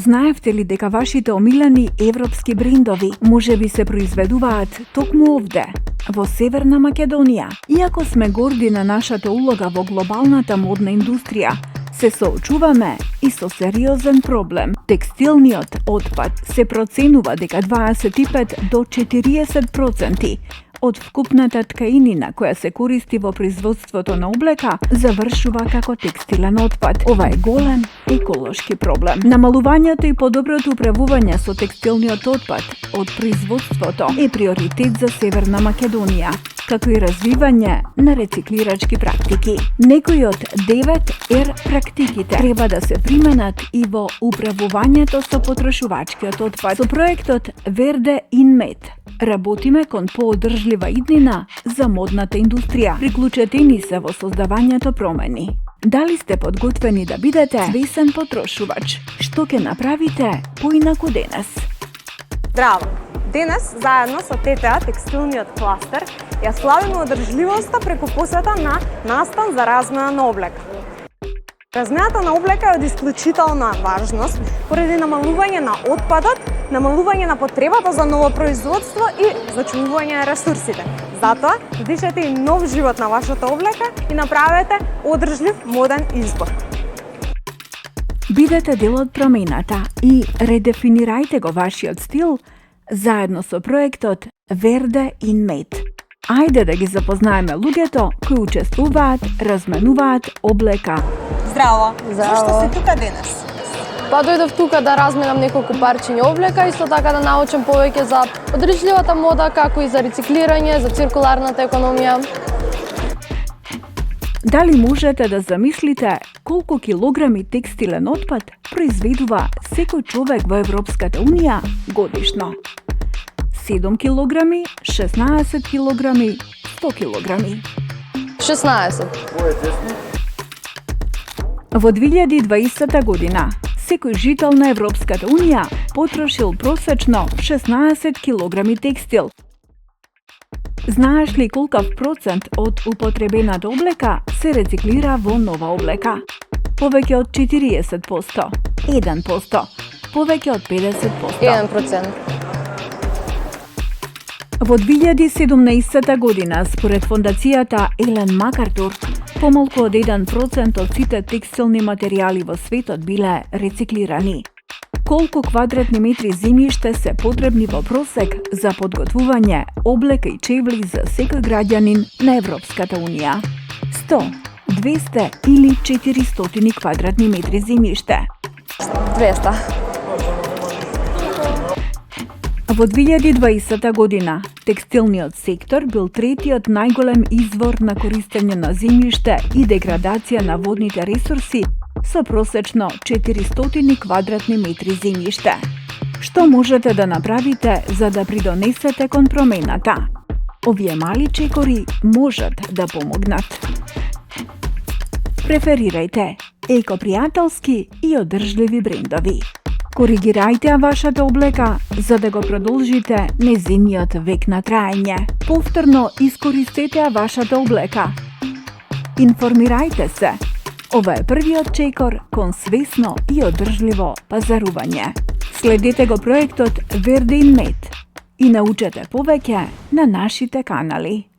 Знаевте ли дека вашите омилени европски брендови можеби се произведуваат токму овде, во Северна Македонија? Иако сме горди на нашата улога во глобалната модна индустрија, се соочуваме и со сериозен проблем. Текстилниот отпад се проценува дека 25 до 40% од вкупната ткаинина која се користи во производството на облека завршува како текстилен отпад. Ова е голем еколошки проблем. Намалувањето и подоброто управување со текстилниот отпад од производството е приоритет за Северна Македонија, како и развивање на рециклирачки практики. Некои од 9 практиките треба да се применат и во управувањето со потрошувачкиот отпад. Со проектот Верде ин Мед работиме кон поодржлива иднина за модната индустрија. Приклучетени се во создавањето промени. Дали сте подготвени да бидете свесен потрошувач? Што ќе направите поинаку денес? Здраво! Денес, заедно со ТТА, текстилниот кластер, ја славиме одржливоста преку посета на настан за размена на облека. Размената на облека е од исклучителна важност поради намалување на отпадот, намалување на потребата за ново производство и зачувување на ресурсите. Затоа, дишете и нов живот на вашата облека и направете одржлив моден избор. Бидете дел од промената и редефинирајте го вашиот стил заедно со проектот Верде ин Мед. Ајде да ги запознаеме луѓето кои учествуваат, разменуваат облека. Здраво! Зашто си тука денес? Па дојдов тука да разменам неколку парчиња облека, исто така да научам повеќе за одржливата мода, како и за рециклирање, за циркуларната економија. Дали можете да замислите колку килограми текстилен отпад произведува секој човек во Европската Унија годишно? 7 килограми, 16 килограми, 100 килограми. 16. Во 2020 година, секој жител на Европската Унија потрошил просечно 16 килограми текстил. Знаеш ли колкав процент од употребената облека се рециклира во нова облека? Повеќе од 40%, 1%, повеќе од 50%. 1%. Во 2017 година, според фондацијата Елен Макартур, помалку од 1% од сите текстилни материјали во светот биле рециклирани. Колку квадратни метри земјиште се потребни во просек за подготвување облека и чевли за секој граѓанин на Европската Унија? 100, 200 или 400 квадратни метри земјиште? 200. Во 2020 година, текстилниот сектор бил третиот најголем извор на користење на земјиште и деградација на водните ресурси со просечно 400 квадратни метри земјиште. Што можете да направите за да придонесете кон промената? Овие мали чекори можат да помогнат. Преферирајте екопријателски и одржливи брендови. Коригирајте вашата облека за да го продолжите нејзиниот век на траење. Повторно искористете вашата облека. Информирајте се. Ова е првиот чекор кон свесно и одржливо пазарување. Следете го проектот Верде ин Мед и научете повеќе на нашите канали.